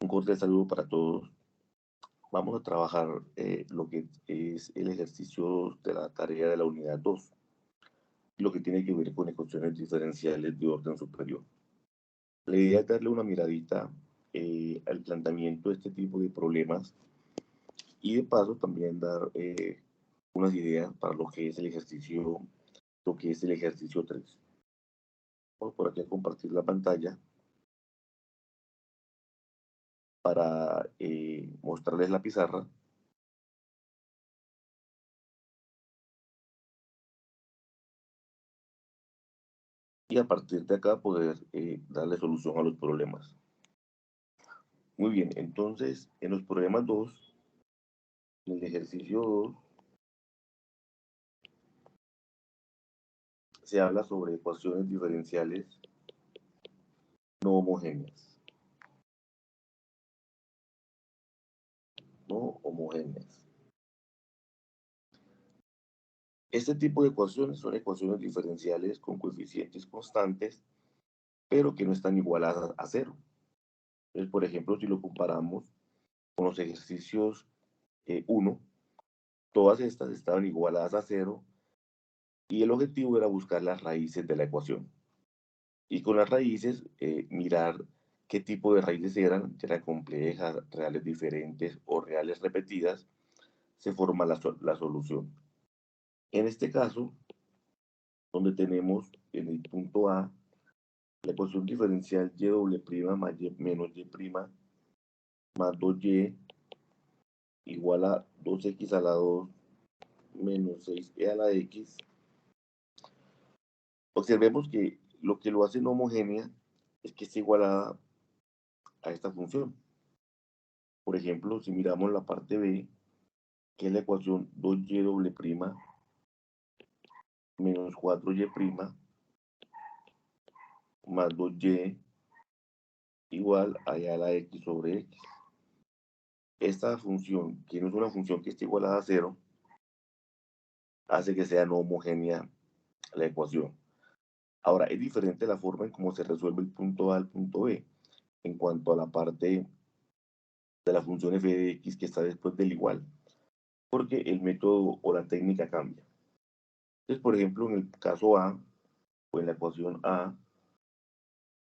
Un cordial saludo para todos. Vamos a trabajar lo que es el ejercicio de la tarea de la unidad 2, lo que tiene que ver con ecuaciones diferenciales de orden superior. La idea es darle una miradita al planteamiento de este tipo de problemas y de paso también dar unas ideas para lo que es el ejercicio 3. Vamos por aquí a compartir la pantalla para mostrarles la pizarra y a partir de acá poder darle solución a los problemas. Muy bien, entonces en los problemas 2, en el ejercicio 2, se habla sobre ecuaciones diferenciales no homogéneas. No homogéneas. Este tipo de ecuaciones son ecuaciones diferenciales con coeficientes constantes, pero que no están igualadas a cero. Entonces, por ejemplo, si lo comparamos con los ejercicios 1, todas estas estaban igualadas a cero y el objetivo era buscar las raíces de la ecuación. Y con las raíces, mirar qué tipo de raíces eran, si eran complejas, reales diferentes o reales repetidas, se forma la solución. En este caso, donde tenemos en el punto A la ecuación diferencial y doble prima más y menos y prima más 2y igual a 2x a la 2 menos 6e a la x, observemos que lo hace no homogénea es que está igualada a esta función. Por ejemplo, si miramos la parte B, que es la ecuación 2y doble prima menos 4y prima más 2y igual a la x sobre x. Esta función, que no es una función que esté igualada a cero, hace que sea no homogénea la ecuación. Ahora, es diferente la forma en cómo se resuelve el punto A al punto B, en cuanto a la parte de la función f de x que está después del igual, porque el método o la técnica cambia. Entonces, por ejemplo, en el caso A, o en la ecuación A,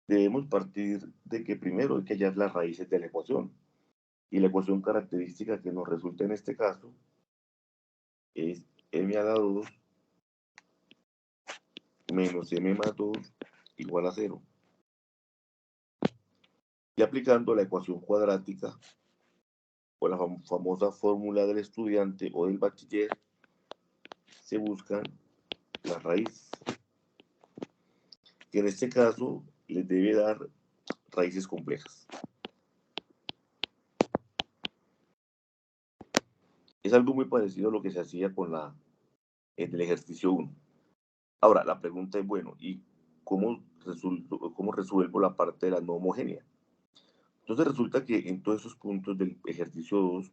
debemos partir de que primero hay que hallar las raíces de la ecuación. Y la ecuación característica que nos resulta en este caso es m a la 2 menos m más 2 igual a 0. Y aplicando la ecuación cuadrática o la famosa fórmula del estudiante o del bachiller, se buscan las raíces, que en este caso les debe dar raíces complejas. Es algo muy parecido a lo que se hacía con el ejercicio 1. Ahora, la pregunta es, bueno, ¿y cómo resuelvo la parte de la no homogénea? Entonces resulta que en todos esos puntos del ejercicio 2,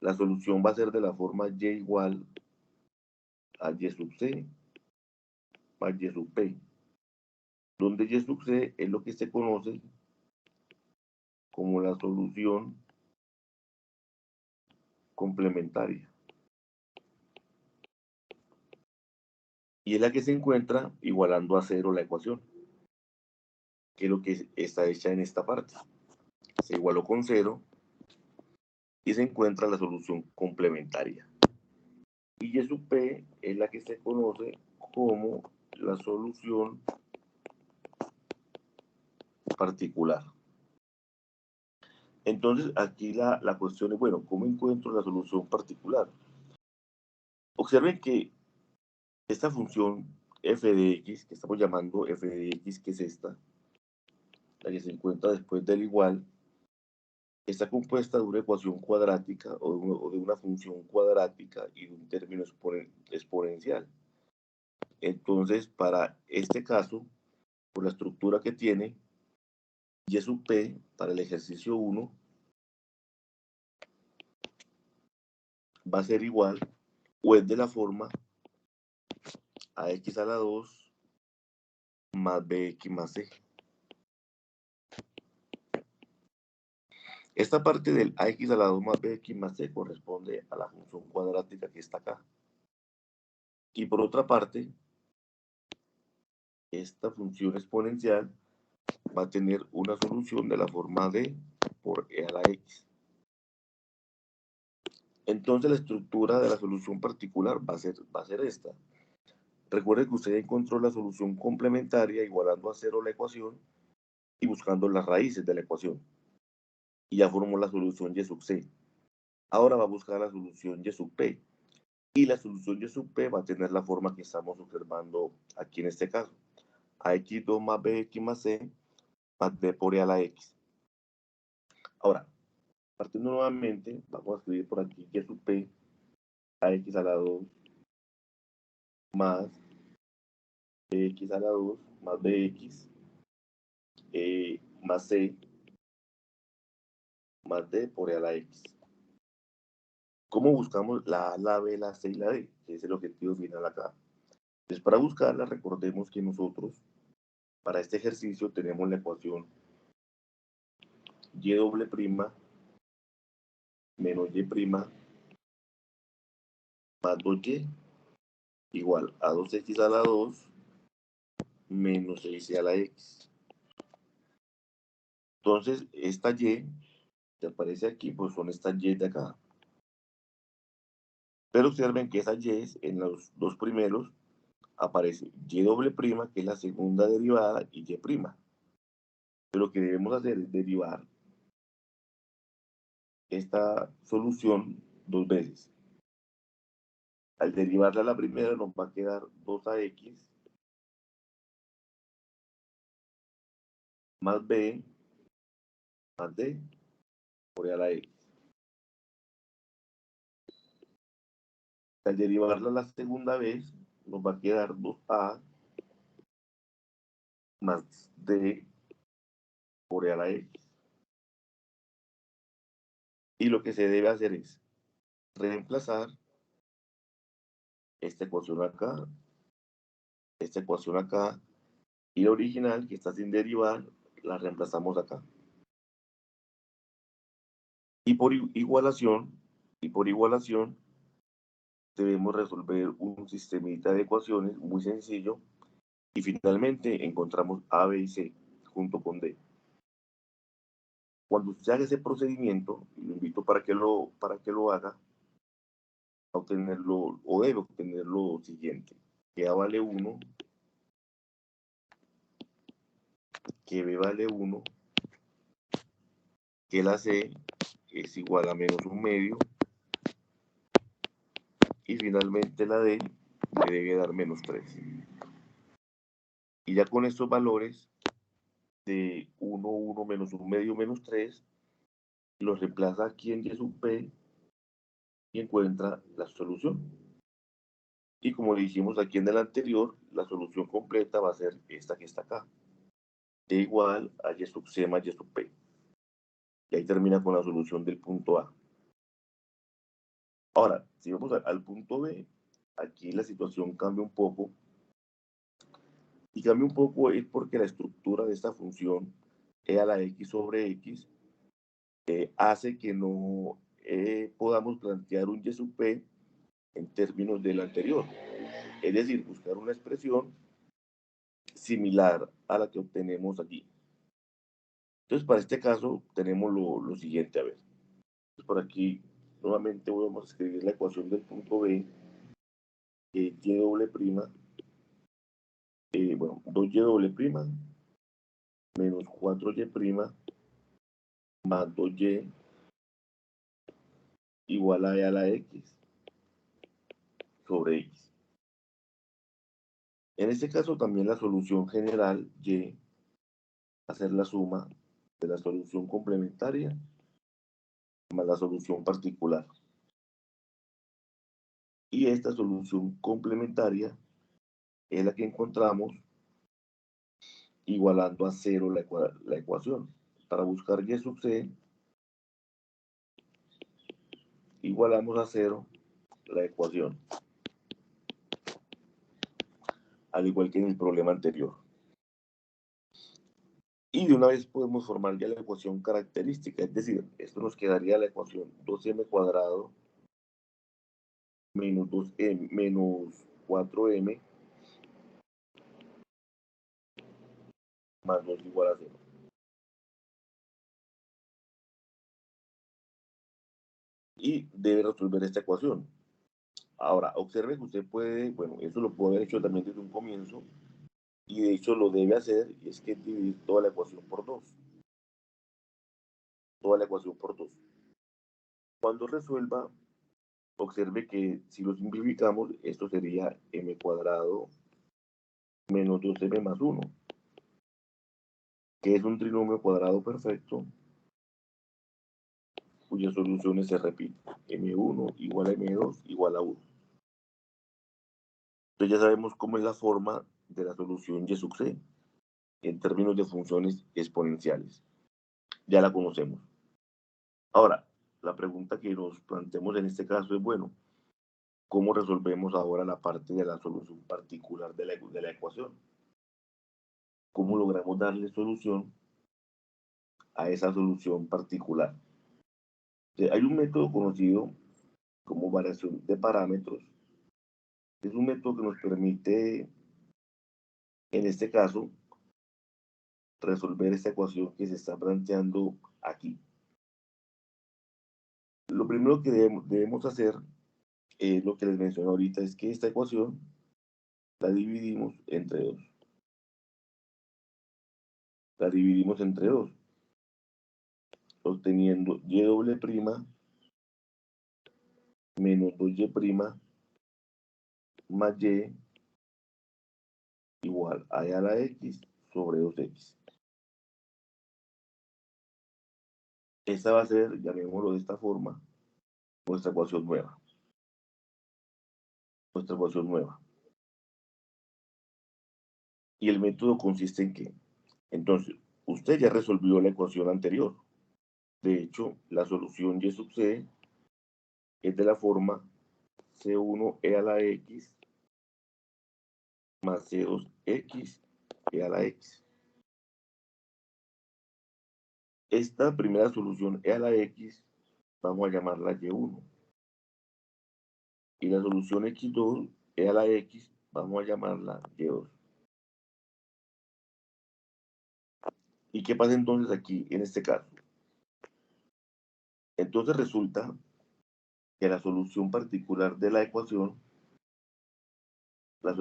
la solución va a ser de la forma y igual a y sub c más y sub p, donde y sub c es lo que se conoce como la solución complementaria. Y es la que se encuentra igualando a cero la ecuación, que es lo que está hecha en esta parte. Se igualó con cero y se encuentra la solución complementaria. Y Y sub P es la que se conoce como la solución particular. Entonces, aquí la cuestión es, bueno, ¿cómo encuentro la solución particular? Observen que esta función f de x, que estamos llamando f de x, que es esta, la que se encuentra después del igual, está compuesta de una ecuación cuadrática o de una función cuadrática y de un término exponencial. Entonces, para este caso, por la estructura que tiene, y sub p para el ejercicio 1 va a ser igual o es de la forma ax a la 2 más bx más c. Esta parte del ax a la 2 más bx más c corresponde a la función cuadrática que está acá. Y por otra parte, esta función exponencial va a tener una solución de la forma d por e a la x. Entonces la estructura de la solución particular va a ser esta. Recuerde que usted encontró la solución complementaria igualando a cero la ecuación y buscando las raíces de la ecuación. Y ya formó la solución y sub c. Ahora va a buscar la solución y sub p. Y la solución y sub p va a tener la forma que estamos observando aquí en este caso. Ax2 más bx más c más b por e a la x. Ahora, partiendo nuevamente, vamos a escribir por aquí y sub p, ax a la 2 más bx a la 2 más bx más c más d por e a la x. ¿Cómo buscamos la A, la B, la C y la D? Que es el objetivo final acá. Entonces, para buscarla, recordemos que nosotros, para este ejercicio, tenemos la ecuación y doble prima menos y prima más 2y igual a 2x a la 2 menos 6y a la x. Entonces, esta y que aparece aquí, pues son estas y de acá. Pero observen que esas y en los dos primeros aparece y doble prima, que es la segunda derivada, y y prima. Pero lo que debemos hacer es derivar esta solución dos veces. Al derivarla a la primera nos va a quedar 2ax más b más d por e a la x. Al derivarla la segunda vez nos va a quedar 2a más d por e a la x. Y lo que se debe hacer es reemplazar esta ecuación acá, y la original que está sin derivar la reemplazamos acá. Y por igualación, debemos resolver un sistemita de ecuaciones muy sencillo y finalmente encontramos A, B y C junto con D. Cuando usted haga ese procedimiento, y lo invito para que lo haga, a obtenerlo, o debe obtener lo siguiente: que A vale 1, que B vale 1, que la C es igual a menos un medio, y finalmente la D le debe dar menos 3. Y ya con estos valores de 1, 1, menos un medio, menos 3, los reemplaza aquí en y sub p y encuentra la solución. Y como le dijimos aquí en el anterior, la solución completa va a ser esta que está acá, e igual a y sub c más y sub p. Y ahí termina con la solución del punto A. Ahora, si vamos al punto B, aquí la situación cambia un poco. Y cambia un poco es porque la estructura de esta función e a la x sobre x hace que no podamos plantear un y sub p en términos del anterior. Es decir, buscar una expresión similar a la que obtenemos aquí. Entonces, para este caso, tenemos lo siguiente, a ver. Entonces, por aquí, nuevamente vamos a escribir la ecuación del punto B, y doble prima, bueno, 2y doble prima, menos 4y prima, más 2y, igual a e a la x, sobre x. En este caso, también la solución general, y, hacer la suma de la solución complementaria más la solución particular. Y esta solución complementaria es la que encontramos igualando a cero la ecuación. Para buscar y sub c, igualamos a cero la ecuación, al igual que en el problema anterior. Y de una vez podemos formar ya la ecuación característica, es decir, esto nos quedaría la ecuación 2m cuadrado menos 2m menos 4m más 2 igual a 0. Y debe resolver esta ecuación. Ahora, observe que usted puede, bueno, eso lo puede haber hecho también desde un comienzo, y de hecho lo debe hacer, y es que dividir toda la ecuación por 2. Toda la ecuación por 2. Cuando resuelva, observe que si lo simplificamos, esto sería m cuadrado menos 2m más 1, que es un trinomio cuadrado perfecto cuyas soluciones se repiten. M1 igual a M2 igual a 1. Entonces ya sabemos cómo es la forma de la solución y sub c en términos de funciones exponenciales. Ya la conocemos. Ahora, la pregunta que nos planteamos en este caso es, bueno, ¿cómo resolvemos ahora la parte de la solución particular de la ecuación? ¿Cómo logramos darle solución a esa solución particular? Hay un método conocido como variación de parámetros. Es un método que nos permite, en este caso, resolver esta ecuación que se está planteando aquí. Lo primero que debemos hacer, es lo que les mencioné ahorita, es que esta ecuación la dividimos entre 2. La dividimos entre 2, obteniendo y doble prima menos 2y más y igual a la x sobre 2x. Esta va a ser, llamémoslo de esta forma, nuestra ecuación nueva. Nuestra ecuación nueva. Y el método consiste en que, entonces, usted ya resolvió la ecuación anterior. De hecho, la solución y sub c es de la forma c1e a la x más c2x e a la x. Esta primera solución e a la x vamos a llamarla y1. Y la solución x2 e a la x vamos a llamarla y2. ¿Y qué pasa entonces aquí en este caso? Entonces resulta que la solución particular de la ecuación, la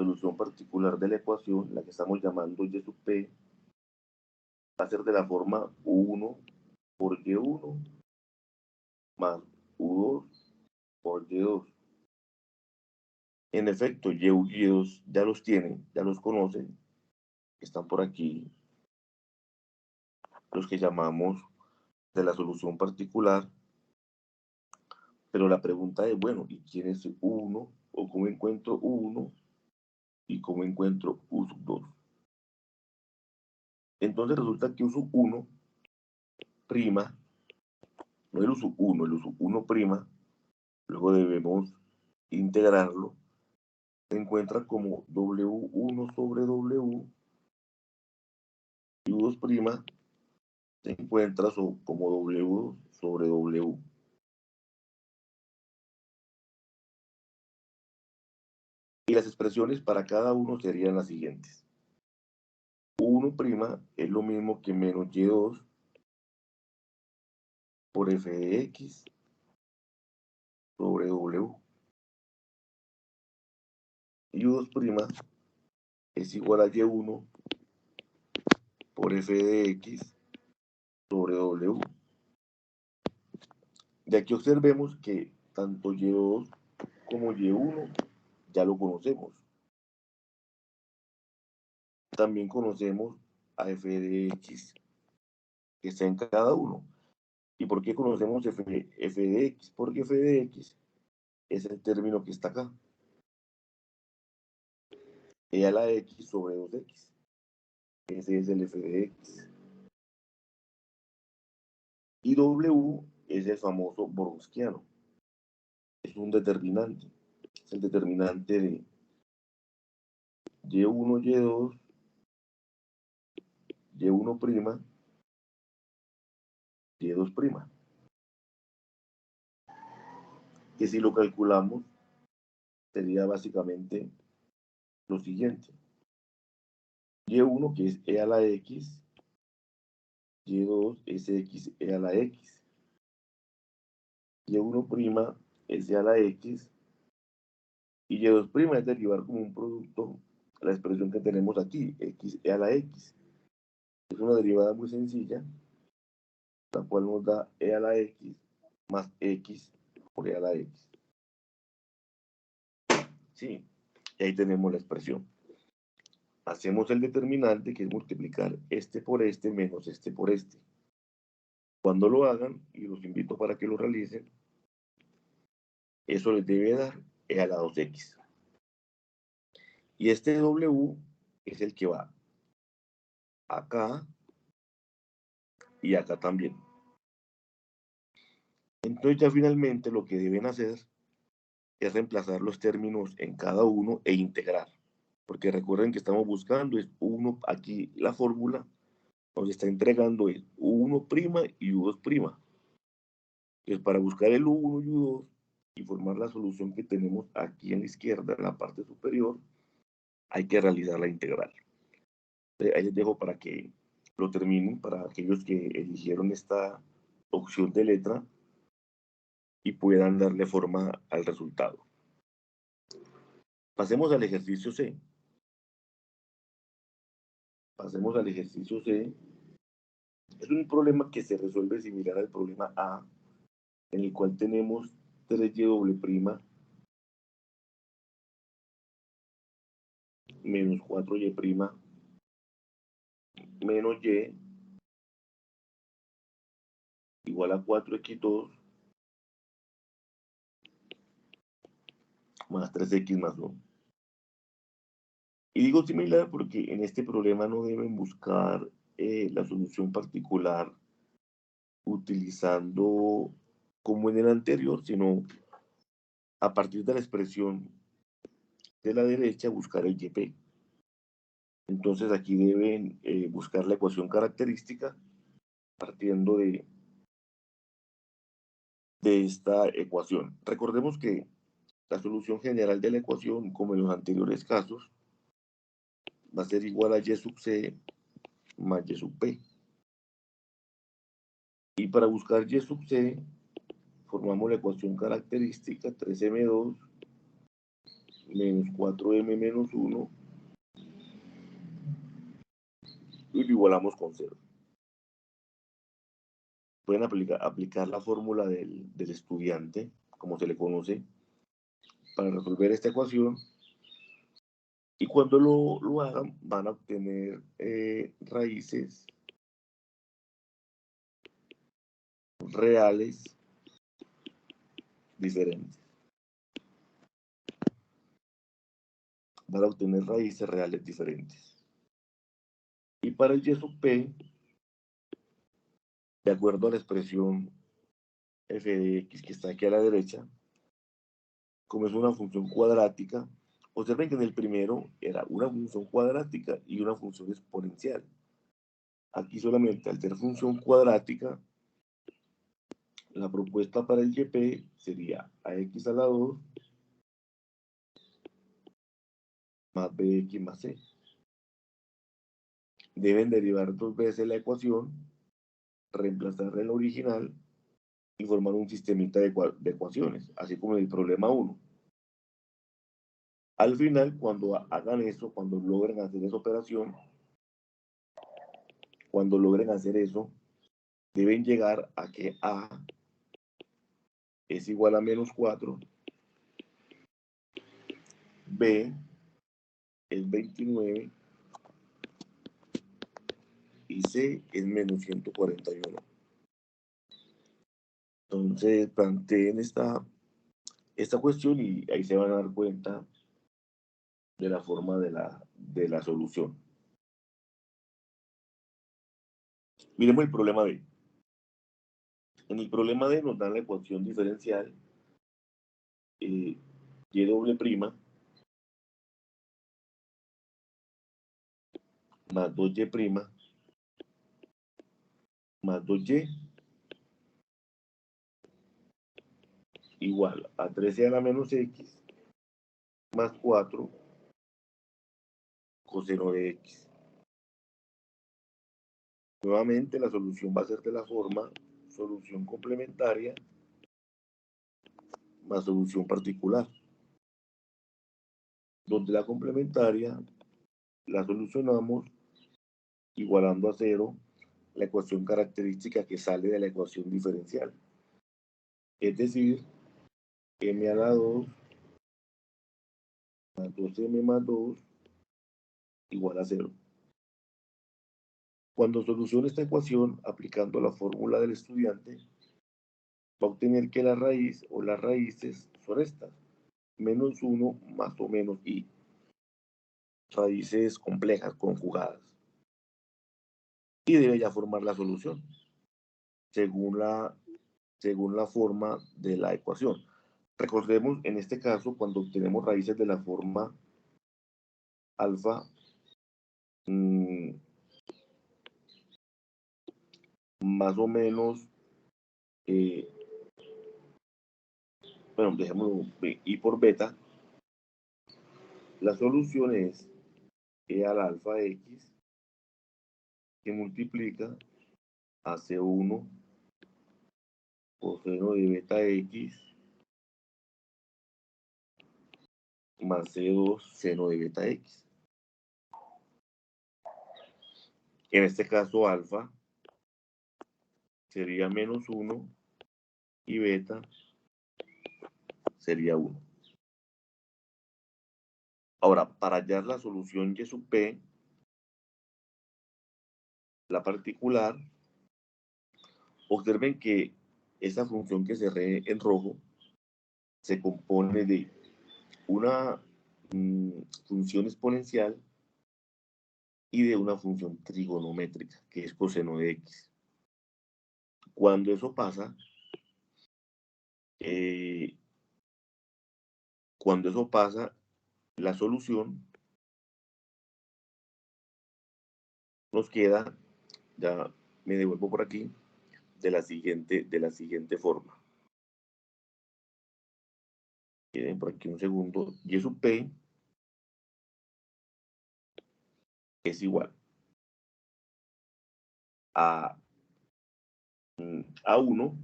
que estamos llamando y sub p, va a ser de la forma u1 por y1 más u2 por y2. En efecto, y1 y y2 ya los tienen, ya los conocen, están por aquí los que llamamos de la solución particular, pero la pregunta es, bueno, ¿y quién es u1? ¿O cómo encuentro u1? ¿Y cómo encuentro u sub 2? Entonces resulta que u sub 1 prima, no el u sub 1, el u sub 1 prima, luego debemos integrarlo, se encuentra como w1 sobre w, y u2 prima se encuentra como w sobre w. Y las expresiones para cada uno serían las siguientes. U1' es lo mismo que menos y2 por f de x sobre w. Y u2' es igual a y1 por f de x sobre w. De aquí observemos que tanto y2 como y1 ya lo conocemos. También conocemos a f de x que está en cada uno. ¿Y por qué conocemos f de x? Porque f de x es el término que está acá. E a la x sobre 2x. Ese es el f de x. Y w es el famoso Browniano. Es un determinante. Es el determinante de y1, y2, y1', y2', que si lo calculamos sería básicamente lo siguiente. Y1, que es e a la x, y2 es x e a la x, y1' es e a la x, y y2' es derivar como un producto la expresión que tenemos aquí, x e a la x. Es una derivada muy sencilla, la cual nos da e a la x más x por e a la x. Sí, y ahí tenemos la expresión. Hacemos el determinante, que es multiplicar este por este menos este por este. Cuando lo hagan, y los invito para que lo realicen, eso les debe dar e a la 2x. Y este w es el que va acá y acá también. Entonces ya finalmente lo que deben hacer es reemplazar los términos en cada uno e integrar. Porque recuerden que estamos buscando es 1, aquí la fórmula nos está entregando es u1' y u2'. Entonces para buscar el u1 y u2 y formar la solución que tenemos aquí en la izquierda, en la parte superior, hay que realizar la integral. Ahí les dejo para que lo terminen, para aquellos que eligieron esta opción de letra y puedan darle forma al resultado. Pasemos al ejercicio C. Pasemos al ejercicio C. Es un problema que se resuelve similar al problema A, en el cual tenemos 3y' menos 4y' menos y igual a 4x2 más 3x más 1. Y digo similar porque en este problema no deben buscar la solución particular utilizando como en el anterior, sino a partir de la expresión de la derecha buscar el YP. Entonces aquí deben buscar la ecuación característica partiendo de esta ecuación. Recordemos que la solución general de la ecuación, como en los anteriores casos, va a ser igual a y sub c más y sub p. Y para buscar y sub c, formamos la ecuación característica 3m2 menos 4m menos 1 y lo igualamos con 0. Pueden aplicar la fórmula del estudiante, como se le conoce, para resolver esta ecuación. Y cuando lo hagan, van a obtener raíces reales diferentes. Van a obtener raíces reales diferentes. Y para el y sub p, de acuerdo a la expresión f de x que está aquí a la derecha, como es una función cuadrática, observen que en el primero era una función cuadrática y una función exponencial. Aquí solamente al ser función cuadrática, la propuesta para el YP sería ax a la 2 más bx más c. Deben derivar dos veces la ecuación, reemplazar el original y formar un sistemita de ecuaciones, así como en el problema 1. Al final, cuando hagan eso, cuando logren hacer esa operación, cuando logren hacer eso, deben llegar a que A es igual a menos 4, B es 29 y C es menos 141. Entonces, planteen esta cuestión y ahí se van a dar cuenta de la forma de la solución. Miremos el problema D. En el problema D nos dan la ecuación diferencial y doble prima más 2y prima más 2y igual a 13 a la menos x más 4 coseno de x. Nuevamente la solución va a ser de la forma solución complementaria más solución particular, donde la complementaria la solucionamos igualando a 0 la ecuación característica que sale de la ecuación diferencial. Es decir, m a la 2 más 2m más 2 igual a 0. Cuando solucione esta ecuación aplicando la fórmula del estudiante, va a obtener que la raíz o las raíces son estas, menos 1 más o menos i, raíces complejas conjugadas. Y debe ya formar la solución, según la forma de la ecuación. Recordemos, en este caso, cuando obtenemos raíces de la forma alfa, más o menos, bueno, dejémoslo i por beta, la solución es e al alfa x que multiplica a C1 coseno de beta x más C2 seno de beta x. En este caso, alfa sería menos 1 y beta sería 1. Ahora, para hallar la solución y sub p, la particular, observen que esa función que cerré en rojo se compone de una función exponencial y de una función trigonométrica, que es coseno de x. Cuando eso pasa, la solución nos queda, ya me devuelvo por aquí, de la siguiente forma. Queden por aquí un segundo. Y sub p es igual a A1,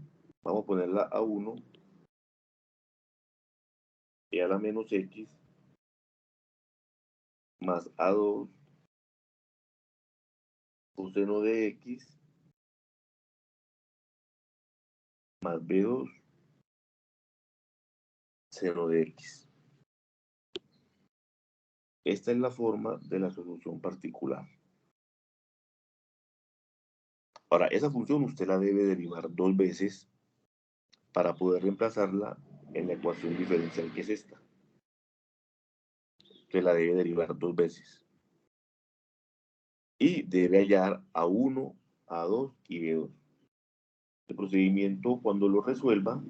vamos a ponerla A1, y a la menos x, más A2, coseno de x, más B2, seno de x. Esta es la forma de la solución particular. Ahora, esa función usted la debe derivar 2 veces para poder reemplazarla en la ecuación diferencial que es esta. Usted la debe derivar 2 veces. Y debe hallar A1, A2 y B2. El procedimiento, cuando lo resuelva,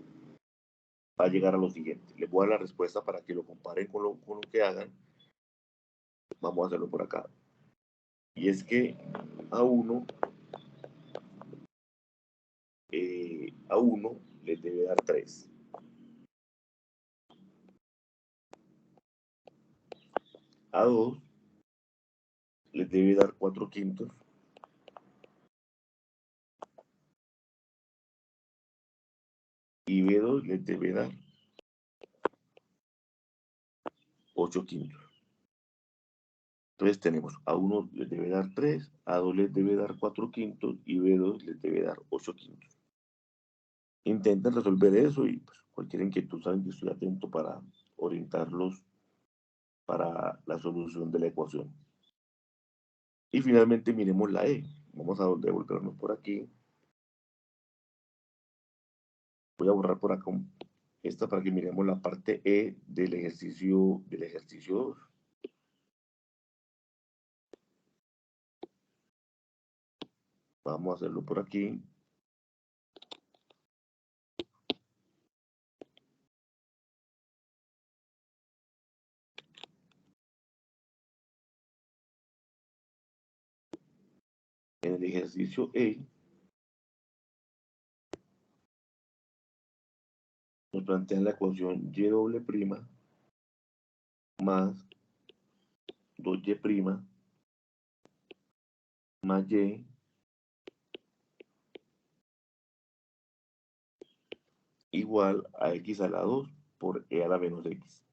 va a llegar a lo siguiente. Les voy a dar la respuesta para que lo comparen con lo que hagan. Vamos a hacerlo por acá. Y es que A1 les debe dar 3. A2 les debe dar 4 quintos. Y B2 les debe dar 8 quintos. Entonces tenemos A1 les debe dar 3, A2 les debe dar 4 quintos y B2 les debe dar 8 quintos. Intenten resolver eso y pues, cualquier inquietud saben que estoy atento para orientarlos para la solución de la ecuación. Y finalmente miremos la E. Vamos a devolvernos por aquí. Voy a borrar por acá esta para que miremos la parte E del ejercicio 2. Vamos a hacerlo por aquí. En el ejercicio E nos plantean la ecuación y doble prima más 2y' más y igual a x a la 2 por e a la menos x.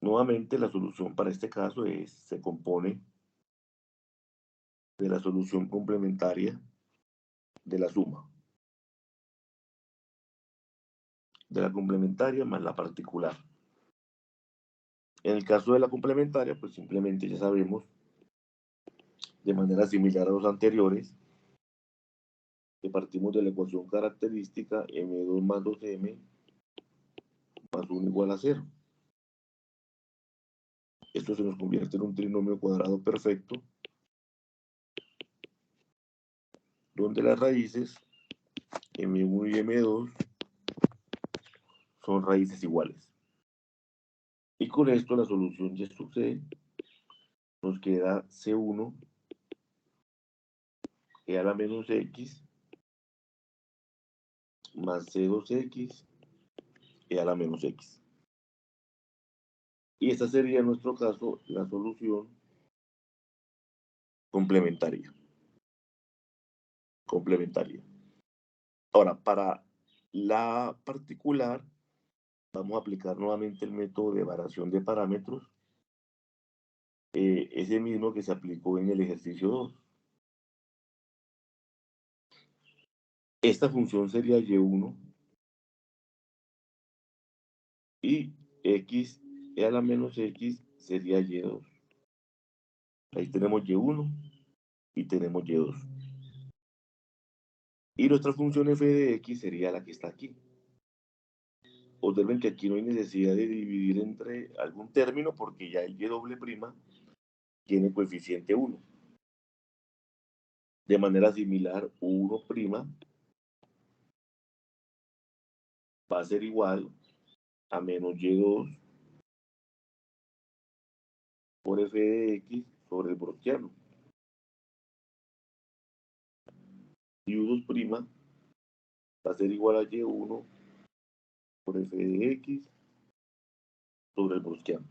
Nuevamente, la solución para este caso se compone de la solución complementaria de la suma, de la complementaria más la particular. En el caso de la complementaria, pues simplemente ya sabemos, de manera similar a los anteriores, que partimos de la ecuación característica m2 más 2m más 1 igual a 0. Esto se nos convierte en un trinomio cuadrado perfecto, donde las raíces m1 y m2 son raíces iguales. Y con esto la solución y sub c nos queda c1 e a la menos x más c2x e a la menos x. Y esta sería en nuestro caso la solución complementaria. Ahora, para la particular, vamos a aplicar nuevamente el método de variación de parámetros, ese mismo que se aplicó en el ejercicio 2. Esta función sería y1 y x e a la menos x sería y2. Ahí tenemos y1 y tenemos y2. Y nuestra función f de x sería la que está aquí. Observen que aquí no hay necesidad de dividir entre algún término porque ya el y doble prima tiene coeficiente 1. De manera similar, 1' va a ser igual a menos y2 por f de x sobre el browniano. Y u2' va a ser igual a y1 por f de x sobre el browniano.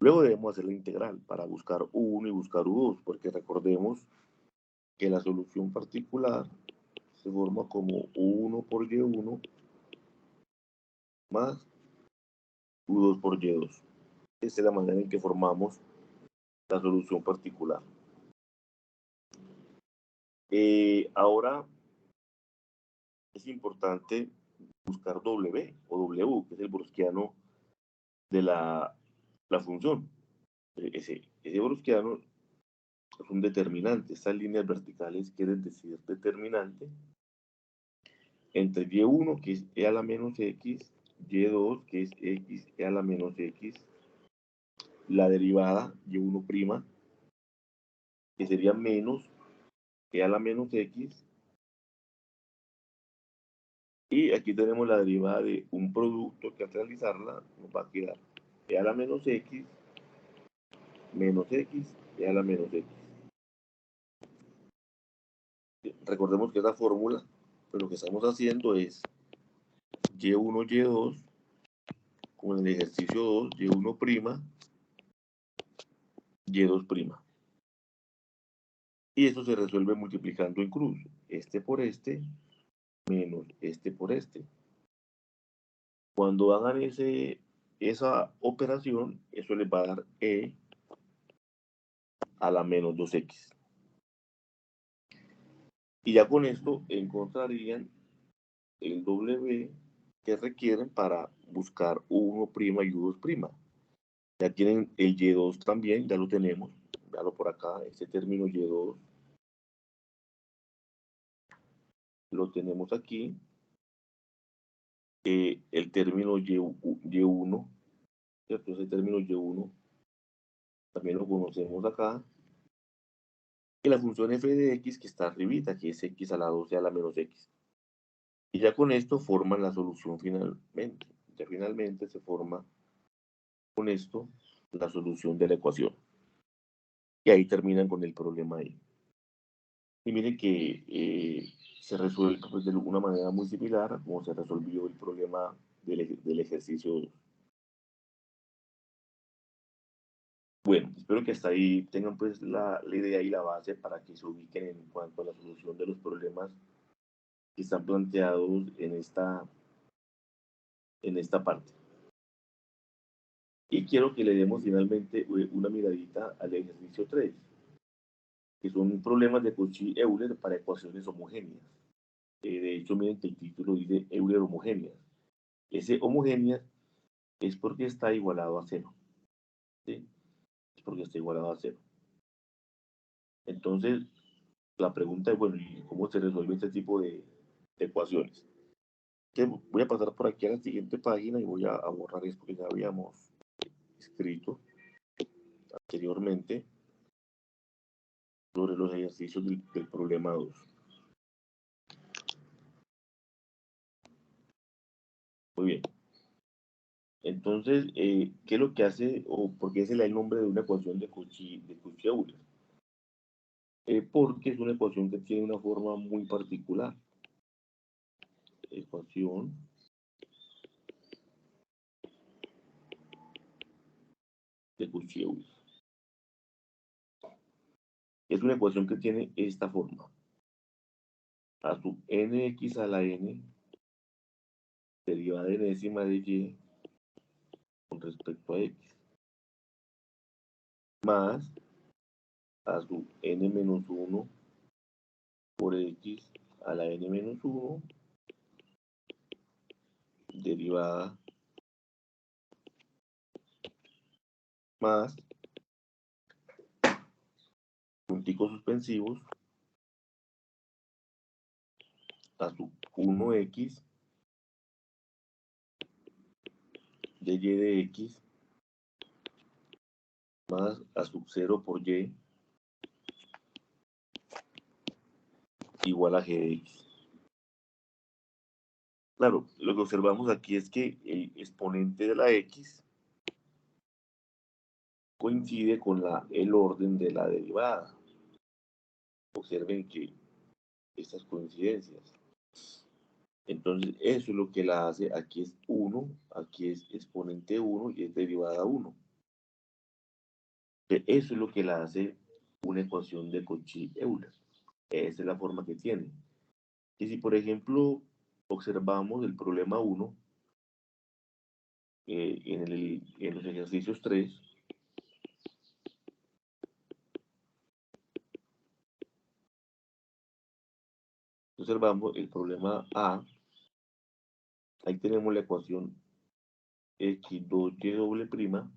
Luego debemos hacer la integral para buscar u1 y buscar u2, porque recordemos que la solución particular se forma como u1 por y1 más u2 por y2. Esta es la manera en que formamos la solución particular. Ahora es importante buscar W o W, que es el browniano de la función. Ese browniano es un determinante. Estas líneas verticales quieren decir determinante entre y1, que es e a la menos x, y2, que es x e a la menos x, la derivada y1', que sería menos e a la menos x, y aquí tenemos la derivada de un producto que al realizarla nos va a quedar e a la menos x e a la menos x. Recordemos que esa fórmula, pues lo que estamos haciendo es y1, y2, como en el ejercicio 2, y1', y2'. Y eso se resuelve multiplicando en cruz, este por este, menos este por este. Cuando hagan esa operación, eso les va a dar e a la menos 2x. Y ya con esto encontrarían el W que requieren para buscar u1' y u2'. Ya tienen el y2 también, ya lo tenemos. Véalo por acá, este término y2 lo tenemos aquí. El término y1, ¿cierto? Ese término y1 también lo conocemos acá. Y la función f de x que está arribita, que es x a la 12 a la menos x. Y ya con esto forman la solución finalmente. Ya finalmente se forma con esto la solución de la ecuación. Y ahí terminan con el problema ahí. Y miren que se resuelve pues, de alguna manera muy similar a como se resolvió el problema del ejercicio 2. Bueno, espero que hasta ahí tengan pues la idea y la base para que se ubiquen en cuanto a la solución de los problemas que están planteados en esta parte. Y quiero que le demos finalmente una miradita al ejercicio 3, que son problemas de Cauchy-Euler para ecuaciones homogéneas. De hecho, miren que el título dice Euler homogéneas. Ese homogéneas es porque está igualado a cero. ¿Sí? Es porque está igualado a cero. Entonces, la pregunta es, bueno, ¿y cómo se resuelve este tipo de ecuaciones? Voy a pasar por aquí a la siguiente página y voy a borrar esto que ya habíamos escrito anteriormente sobre los ejercicios del problema 2. Muy bien. Entonces, ¿qué es lo que hace o por qué se le da el nombre de una ecuación de Cauchy-Euler? Porque es una ecuación que tiene una forma muy particular. Ecuación de Cauchy-Euler. Es una ecuación que tiene esta forma. A sub nx a la n derivada enésima de y con respecto a x más a sub n menos 1 por x a la n menos 1 derivada más punticos suspensivos a sub 1x de y de x más a sub 0 por y igual a g de x. Claro, lo que observamos aquí es que el exponente de la x coincide con el orden de la derivada. Observen que estas coincidencias. Entonces, eso es lo que la hace. Aquí es 1, aquí es exponente 1 y es derivada 1. Eso es lo que la hace una ecuación de Cauchy-Euler. Esa es la forma que tiene. Y si, por ejemplo, observamos el problema 1 en los ejercicios 3, observamos el problema A. Ahí tenemos la ecuación x2y doble prima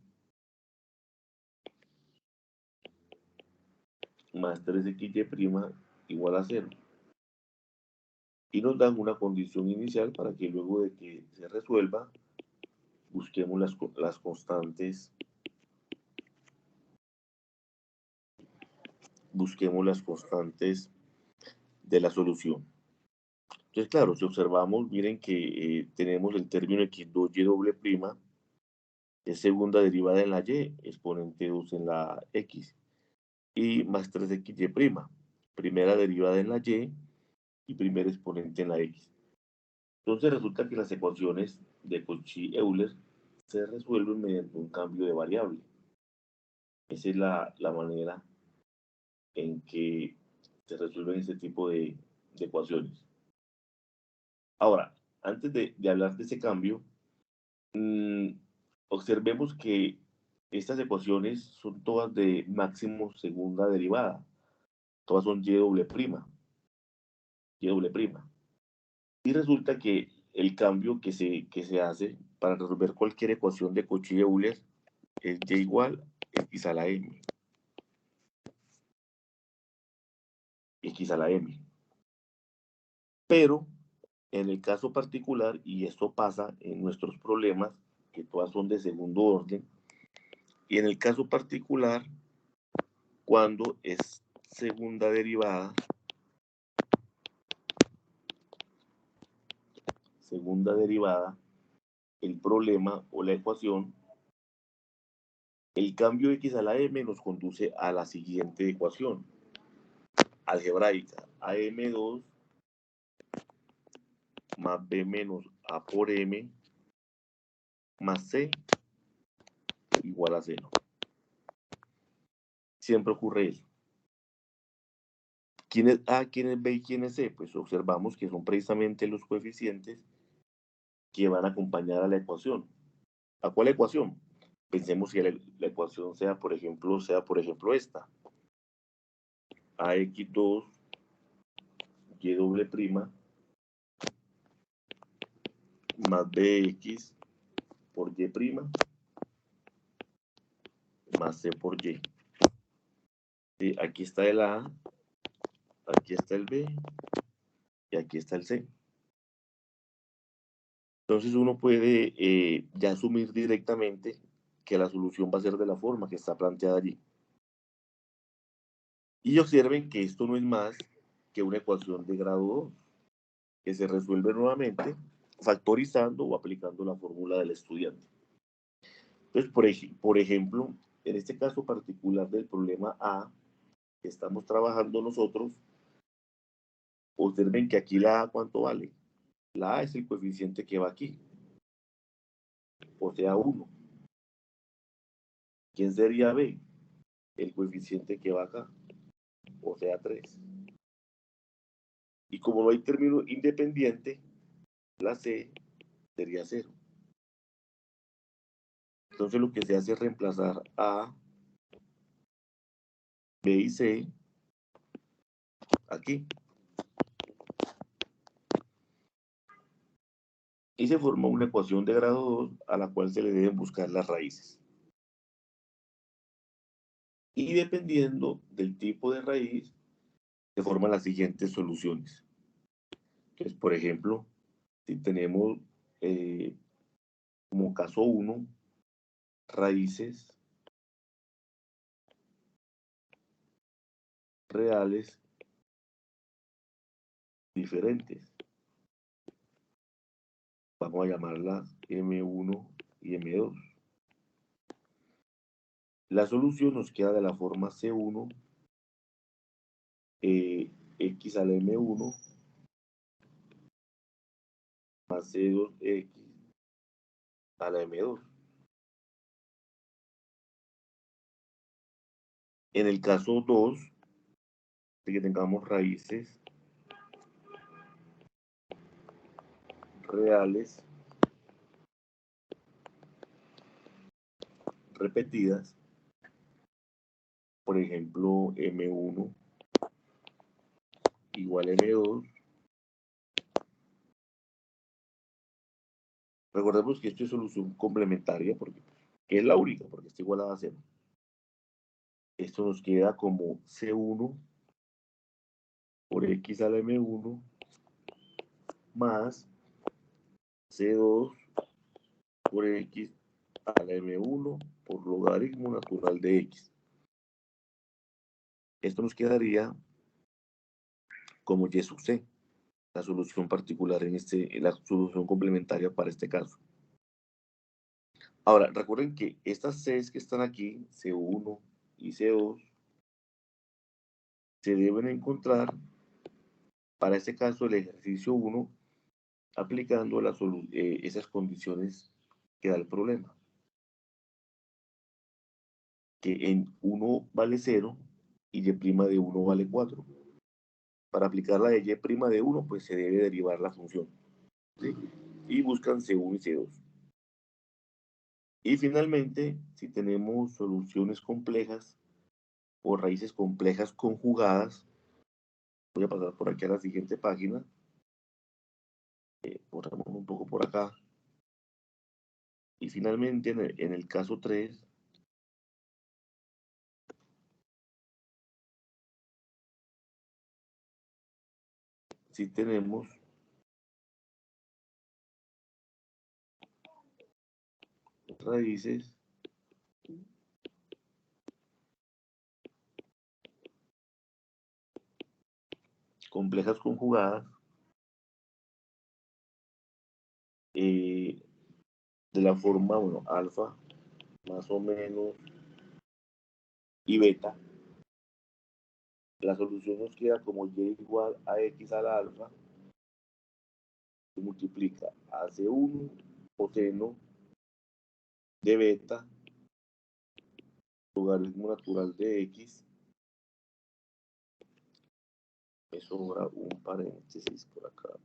más 3xy prima igual a 0. Y nos dan una condición inicial para que luego de que se resuelva, busquemos las constantes, de la solución. Entonces, claro, si observamos, miren que tenemos el término x2y doble prima, es segunda derivada en la y, exponente 2 en la x, y más 3xy prima, primera derivada en la y primer exponente en la x. Entonces resulta que las ecuaciones de Cauchy-Euler se resuelven mediante un cambio de variable. Esa es la manera en que se resuelven este tipo de ecuaciones. Ahora, antes de hablar de ese cambio, observemos que estas ecuaciones son todas de máximo segunda derivada. Todas son y doble prima. Y doble prima. Y resulta que el cambio que se hace para resolver cualquier ecuación de Cauchy-Euler es y igual x a la m. X a la m. Pero en el caso particular, y esto pasa en nuestros problemas, que todas son de segundo orden, y en el caso particular, cuando es segunda derivada, el problema o la ecuación, el cambio x a la m nos conduce a la siguiente ecuación. algebraica, AM2 más B menos A por M más C igual a 0. Siempre ocurre eso. ¿Quién es A, quién es B y quién es C? Pues observamos que son precisamente los coeficientes que van a acompañar a la ecuación. ¿A cuál ecuación? Pensemos que la ecuación sea, por ejemplo, esta. AX2 Y doble prima más BX por Y prima más C por Y. ¿Sí? Aquí está el A, aquí está el B y aquí está el C. Entonces uno puede ya asumir directamente que la solución va a ser de la forma que está planteada allí. Y observen que esto no es más que una ecuación de grado 2, que se resuelve nuevamente factorizando o aplicando la fórmula del estudiante. Entonces, por ejemplo, en este caso particular del problema A que estamos trabajando nosotros, observen que aquí la A, ¿cuánto vale? La A es el coeficiente que va aquí, o sea, 1. ¿Quién sería B? El coeficiente que va acá, o sea, 3. Y como no hay término independiente, la C sería 0. Entonces lo que se hace es reemplazar A, B y C aquí. Y se forma una ecuación de grado 2 a la cual se le deben buscar las raíces. Y dependiendo del tipo de raíz, se forman las siguientes soluciones. Entonces, por ejemplo, si tenemos como caso 1, raíces reales diferentes. Vamos a llamarlas M1 y M2. La solución nos queda de la forma C1, X a la M1 más C2X a la M2. En el caso 2, de que tengamos raíces reales repetidas, por ejemplo, M1 igual a M2. Recordemos que esto es solución complementaria, porque que es la única, porque está igualada a 0. Esto nos queda como C1 por X a la M1 más C2 por X a la M1 por logaritmo natural de X. Esto nos quedaría como Y sub C, la solución particular la solución complementaria para este caso. Ahora, recuerden que estas Cs que están aquí, C1 y C2, se deben encontrar para este caso el ejercicio 1 aplicando esas condiciones que da el problema. Que en 1 vale 0 y Y' de 1 vale 4. Para aplicar la de Y' de 1, pues se debe derivar la función. ¿Sí? Y buscan C1 y C2. Y finalmente, si tenemos soluciones complejas o raíces complejas conjugadas, voy a pasar por aquí a la siguiente página. Borramos un poco por acá. Y finalmente, en el caso 3, si tenemos raíces complejas conjugadas de la forma, bueno, alfa más o menos y beta, La solución nos queda como y igual a x a la alfa, se multiplica a C1 coseno de beta logaritmo natural de x, me sobra un paréntesis por acá.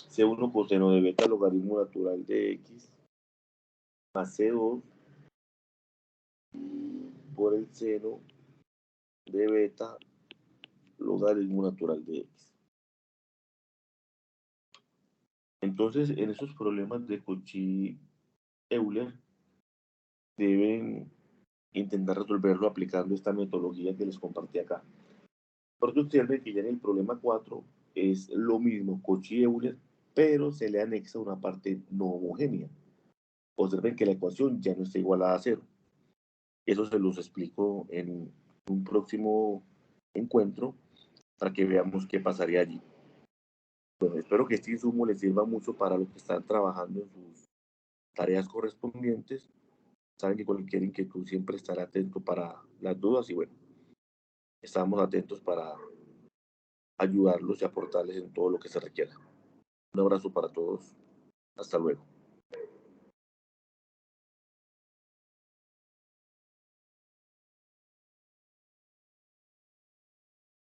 C1 coseno de beta logaritmo natural de x más C2 por el seno de beta logaritmo natural de x. Entonces, en esos problemas de Cauchy-Euler, deben intentar resolverlo aplicando esta metodología que les compartí acá. Porque observen que ya en el problema 4 es lo mismo Cauchy-Euler, pero se le anexa una parte no homogénea. Observen que la ecuación ya no está igualada a cero. Eso se los explico en un próximo encuentro para que veamos qué pasaría allí. Bueno, espero que este insumo les sirva mucho para los que están trabajando en sus tareas correspondientes. Saben que cualquier inquietud siempre estará atento para las dudas y bueno, estamos atentos para ayudarlos y aportarles en todo lo que se requiera. Un abrazo para todos. Hasta luego.